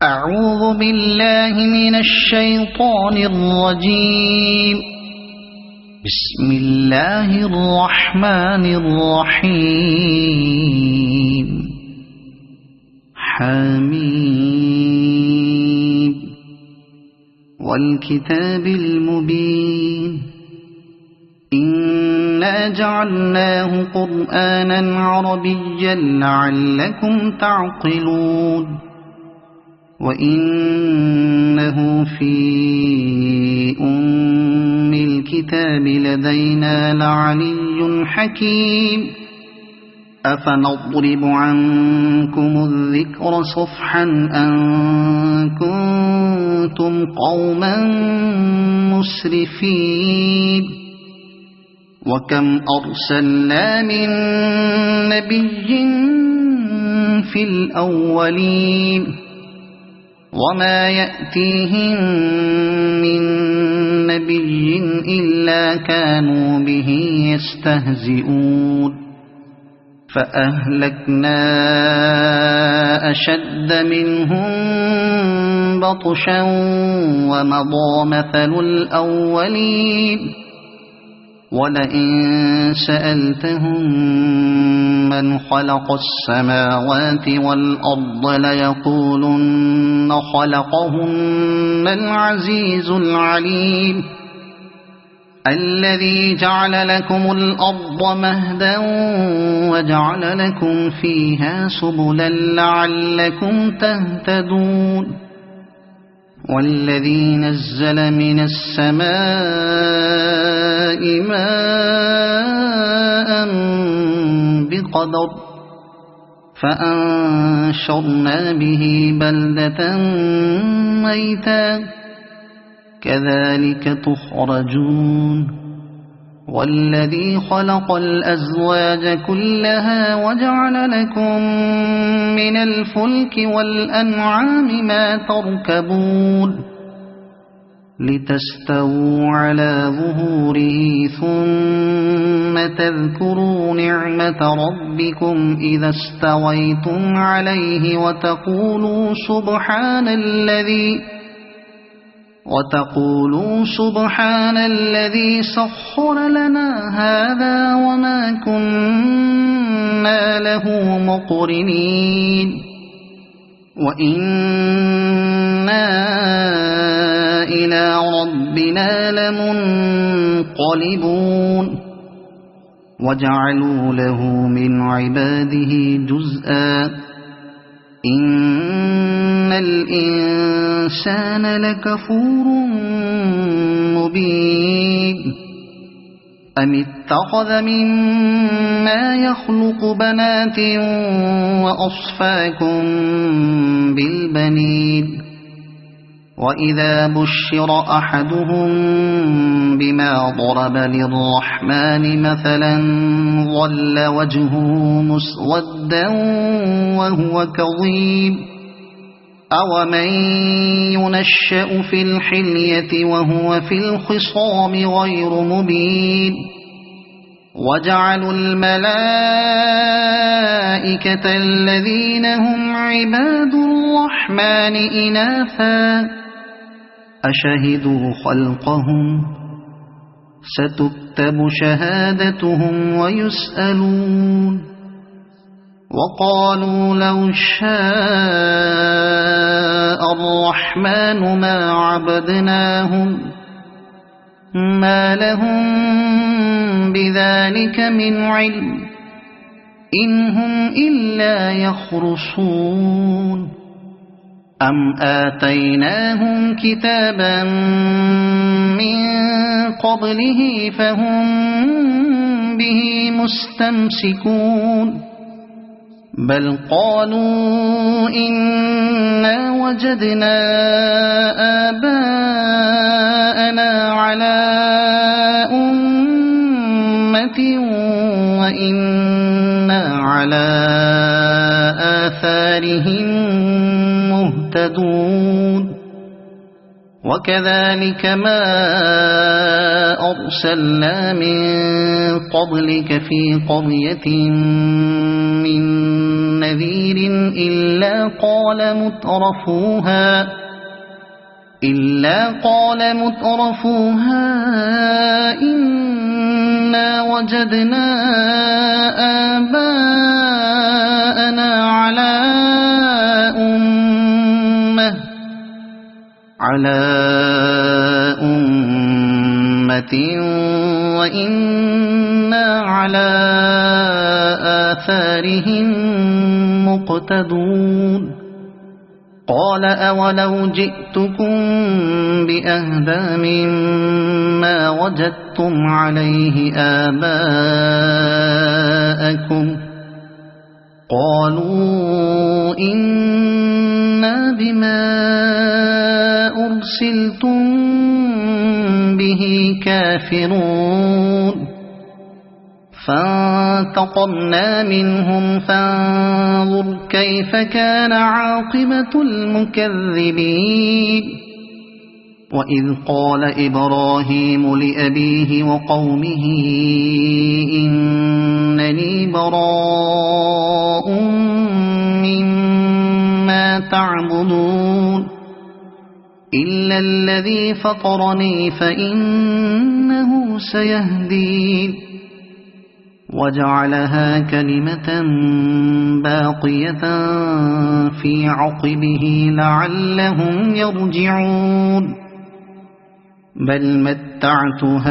أعوذ بالله من الشيطان الرجيم. بسم الله الرحمن الرحيم. حميم والكتاب المبين. إنا جعلناه قرآنا عربيا لعلكم تعقلون. وإنه في أم الكتاب لدينا لعلي حكيم. أفنضرب عنكم الذكر صفحا أن كنتم قوما مسرفين. وكم أرسلنا من نبي في الأولين وما يأتيهم من نبي إلا كانوا به يستهزئون. فأهلكنا أشد منهم بطشا ومضى مثل الأولين. ولئن سألتهم من خلق السماوات والأرض ليقولن خلقهن العزيز العليم. الذي جعل لكم الأرض مهدا وجعل لكم فيها سبلا لعلكم تهتدون. والذي نزل من السماء ماء بقدر فأنشرنا به بلدة ميتا كذلك تخرجون. والذي خلق الأزواج كلها وجعل لكم من الفلك والأنعام ما تركبون لتستووا على ظهوره ثم تذكروا نعمة ربكم إذا استويتم عليه وتقولوا سبحان الذي سخر لنا هذا وما كنا له مقرنين. وإنا إلى ربنا لمنقلبون. وجعلوا له من عباده جزءا. إن الإنسان لكفور مبين. أم اتخذ مما يخلق بنات وأصفاكم بالبنين. وإذا بشر أحدهم بما ضرب للرحمن مثلا ظل وجهه مسودا وهو كظيم. أومن ينشأ في الحلية وهو في الخصام غير مبين. وجعلوا الملائكة الذين هم عباد الرحمن إناثا أشهدوا خلقهم ستكتب شهادتهم ويسألون. وقالوا لو شاء الرحمن ما عبدناهم ما لهم بذلك من علم إن هم إلا يخرصون. أم آتيناهم كتابا من قبله فهم به مستمسكون. بل قالوا إنا وجدنا آباءنا على أمة وإنا على آثارهم مهتدون. وكذلك ما أرسلنا من قبلك في قرية من نذير إلا قال مترفوها إنا وجدنا آباءنا على أمة وإنا على آثارهم مقتدون قال أولو جئتكم بأهدى مما وجدتم عليه آباءكم قالوا إنا بما أرسلتم به كافرون فانتقمنا منهم فانظر كيف كان عاقبة المكذبين وإذ قال إبراهيم لأبيه وقومه إنني براء مما تعبدون إلا الذي فطرني فإنه سيهدين وجعلها كلمة باقية في عقبه لعلهم يرجعون بل متعت هؤلاء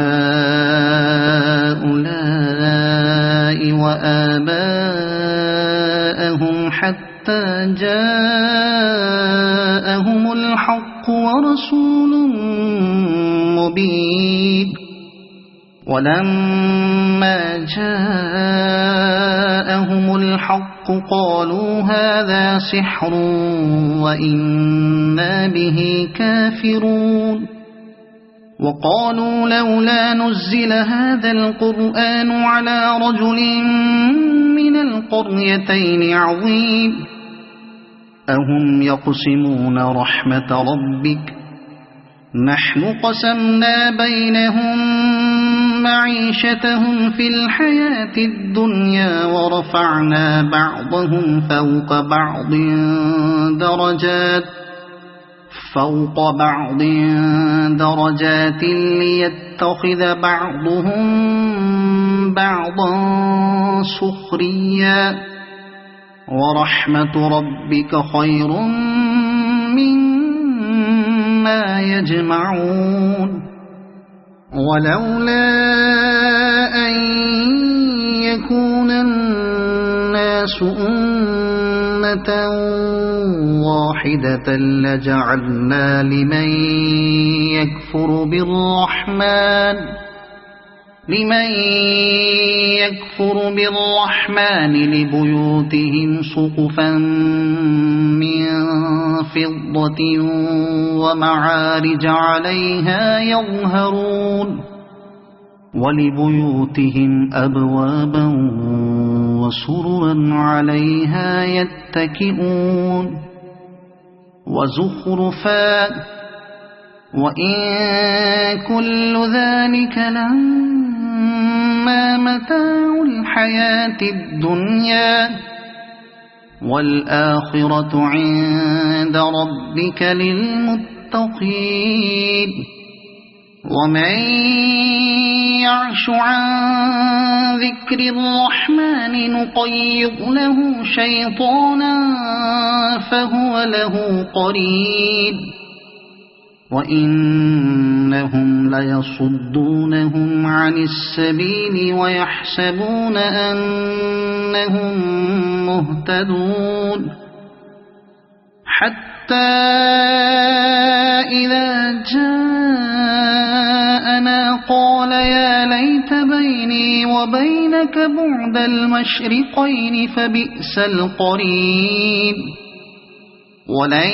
وآباءهم حتى جاءهم الحق ورسول مبين ولما جاءهم الحق قالوا هذا سحر وإنا به كافرون وقالوا لولا نزل هذا القرآن على رجل من القريتين عظيم أهم يقسمون رحمة ربك نحن قسمنا بينهم معيشتهم في الحياة الدنيا ورفعنا بعضهم فوق بعض درجات ليتخذ بعضهم بعضا سخريا ورحمة ربك خير مما يجمعون ولولا أن يكون الناس أمة واحدة لجعلنا لمن يكفر بالرحمن لبيوتهم سقفا من فضة ومعارج عليها يظهرون ولبيوتهم أبوابا وسررا عليها يتكئون وزخرفا وإن كل ذلك لما متاع الحياة الدنيا والآخرة عند ربك للمتقين ومن يعش عن ذكر الرحمن نقيض له شيطانا فهو له قرين وإنهم ليصدونهم عن السبيل ويحسبون أنهم مهتدون حتى إذا جاءنا قال يا ليت بيني وبينك بعد المشرقين فبئس القرين ولن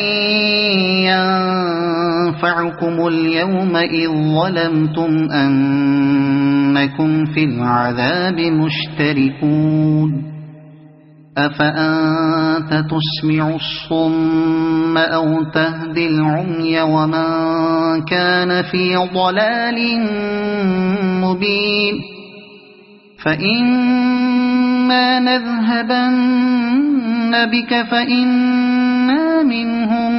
ينفعكم اليوم إذ ظلمتم أنكم في العذاب مشتركون أفأنت تسمع الصم أو تهدي العمي ومن كان في ضلال مبين فإما نذهبن بك فإنا منهم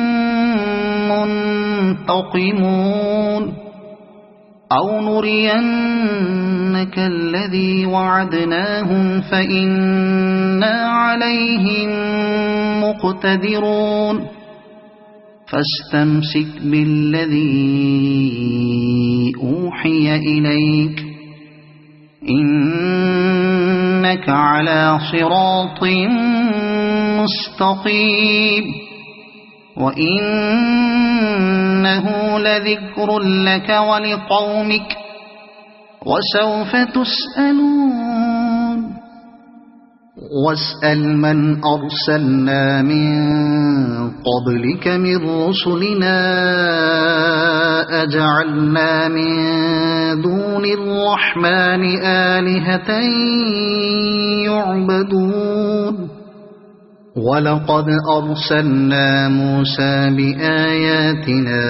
منتقمون أو نرينك الذي وعدناهم فإنا عليهم مقتدرون فاستمسك بالذي أوحي إليك إنك على صراط مستقيم وإنه لذكر لك ولقومك وسوف تسألون واسأل من أرسلنا من قبلك من رسلنا أجعلنا من دون الرحمن آلهة يعبدون ولقد أرسلنا موسى بآياتنا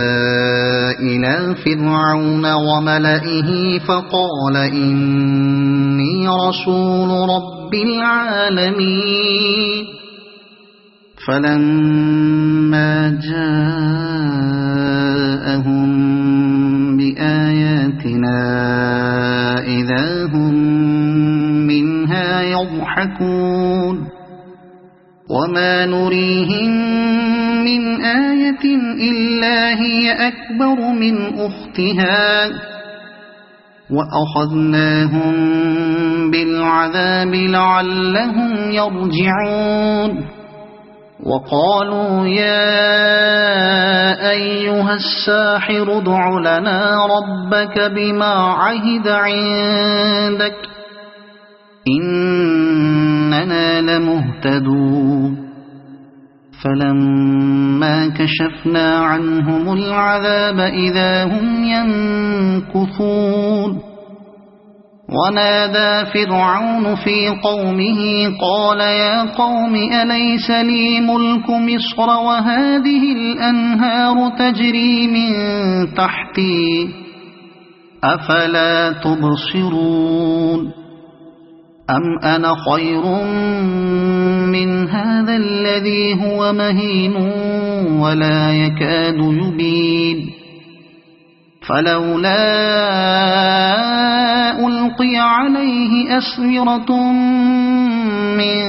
إلى فرعون وملئه فقال إني رسول رب العالمين فلما جاءهم بآياتنا إذا هم منها يضحكون وما نريهم من آية إلا هي أكبر من أختها وأخذناهم بالعذاب لعلهم يرجعون وقالوا يا أيها الساحر ادع لنا ربك بما عهد عندك إننا لمهتدون فلما كشفنا عنهم العذاب إذا هم ينكثون ونادى فرعون في قومه قال يا قوم أليس لي ملك مصر وهذه الأنهار تجري من تحتي أفلا تبصرون أم أنا خير من هذا الذي هو مهين ولا يكاد يبين فلولا ألقي عليه أسورة من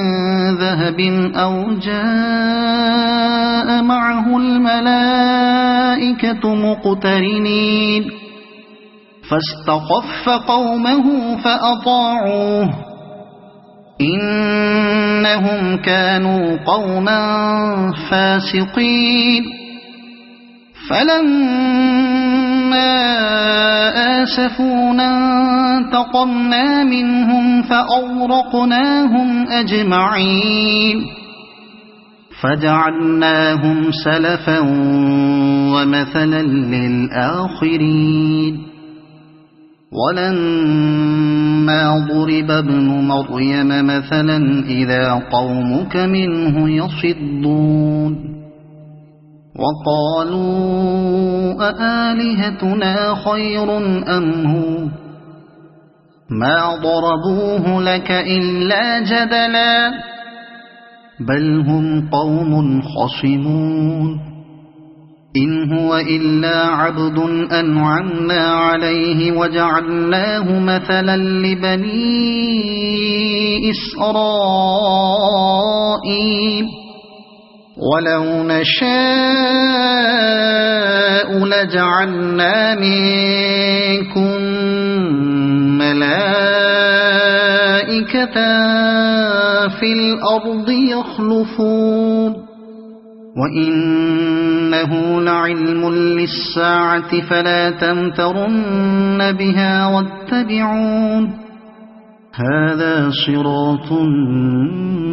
ذهب أو جاء معه الملائكة مقترنين فاستخف قومه فأطاعوه إنهم كانوا قوما فاسقين فلما آسفونا انتقمنا منهم فأغرقناهم أجمعين فجعلناهم سلفا ومثلا للآخرين ولما ضرب ابن مريم مثلا إذا قومك منه يصدون وقالوا أآلهتنا خير أم هو ما ضربوه لك إلا جدلا بل هم قوم خصمون إن هو إلا عبد أنعمنا عليه وجعلناه مثلا لبني إسرائيل ولو نشاء لجعلنا منكم ملائكة في الأرض يخلفون وإنه لعلم للساعة فلا تمترن بها واتبعون هذا صراط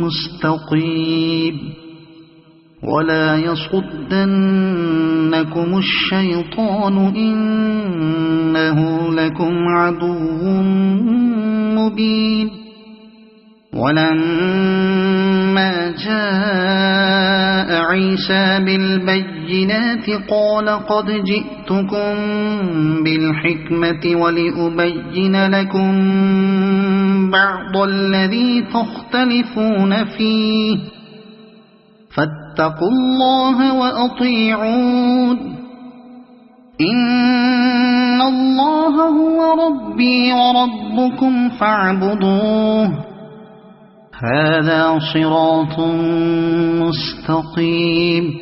مستقيم ولا يصدنكم الشيطان إنه لكم عدو مبين ولما فلما جاء عيسى بالبينات قال قد جئتكم بالحكمة ولأبين لكم بعض الذي تختلفون فيه فاتقوا الله وأطيعون إن الله هو ربي وربكم فاعبدوه هذا صراط مستقيم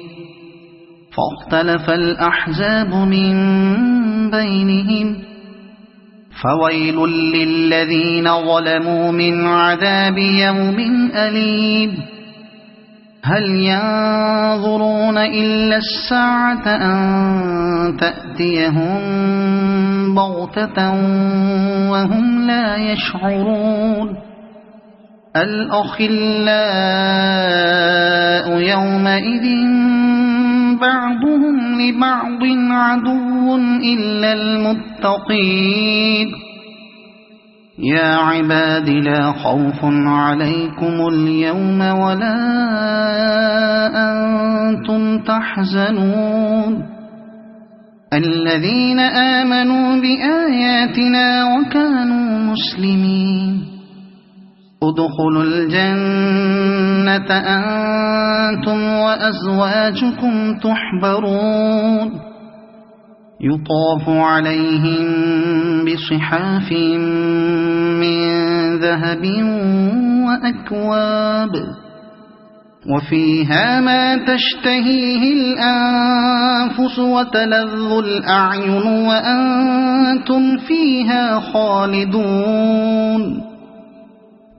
فاختلف الأحزاب من بينهم فويل للذين ظلموا من عذاب يوم أليم هل ينظرون إلا الساعة أن تأتيهم بغتة وهم لا يشعرون الأخلاء يومئذ بعضهم لبعض عدو إلا المتقين يا عباد لا خوف عليكم اليوم ولا أنتم تحزنون الذين آمنوا بآياتنا وكانوا مسلمين ادخلوا الجنة أنتم وأزواجكم تحبرون يطاف عليهم بصحاف من ذهب وأكواب وفيها ما تشتهيه الأنفس وتلذ الأعين وأنتم فيها خالدون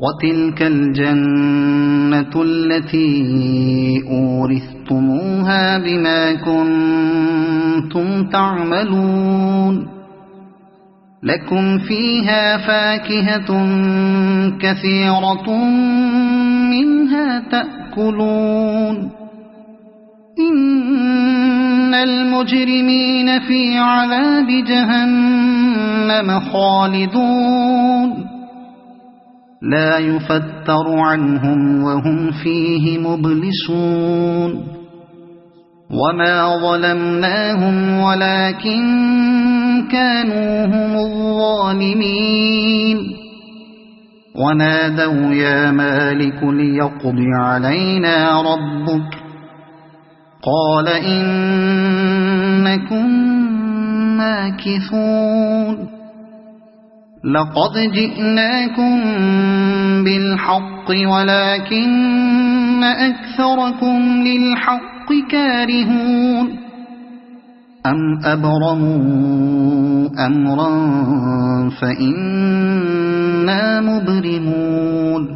وتلك الجنة التي أورثتموها بما كنتم تعملون لكم فيها فاكهة كثيرة منها تأكلون إن المجرمين في عذاب جهنم خالدون لا يفتر عنهم وهم فيه مبلسون وما ظلمناهم ولكن كانوا هم الظالمين ونادوا يا مالك ليقض علينا ربك قال إنكم ماكثون لقد جئناكم بالحق ولكن أكثركم للحق كارهون أم أبرموا أمرا فإنا مبرمون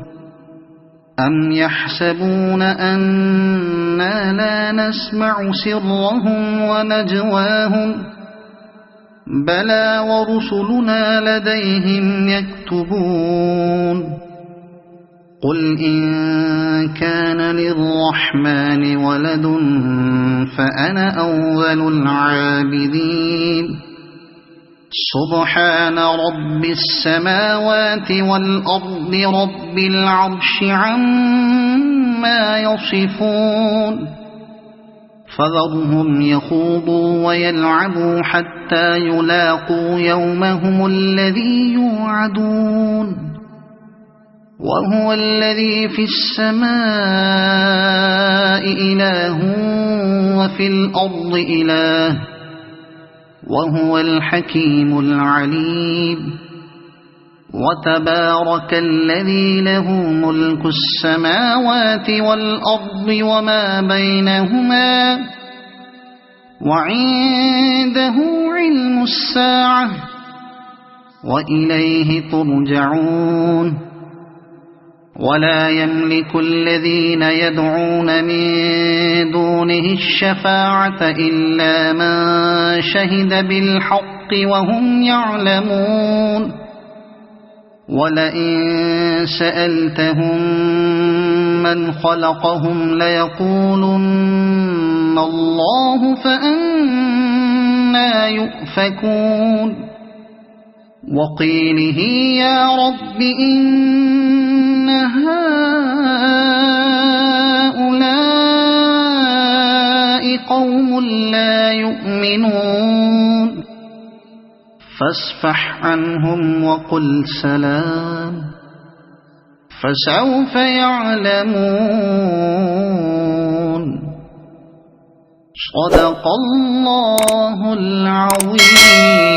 أم يحسبون أنا لا نسمع سرهم ونجواهم بلى ورسلنا لديهم يكتبون قل إن كان للرحمن ولد فأنا أول العابدين سبحان رب السماوات والأرض رب العرش عما يصفون فذرهم يخوضوا ويلعبوا حتى يلاقوا يومهم الذي يوعدون وهو الذي في السماء إله وفي الأرض إله وهو الحكيم العليم وتبارك الذي له ملك السماوات والأرض وما بينهما وعنده علم الساعة وإليه ترجعون ولا يملك الذين يدعون من دونه الشفاعة إلا من شهد بالحق وهم يعلمون ولئن سألتهم من خلقهم ليقولن الله فأنى يؤفكون وقيله يا رب إن هؤلاء قوم لا يؤمنون فاصفح عنهم وقل سلام فسوف يعلمون صدق الله العظيم.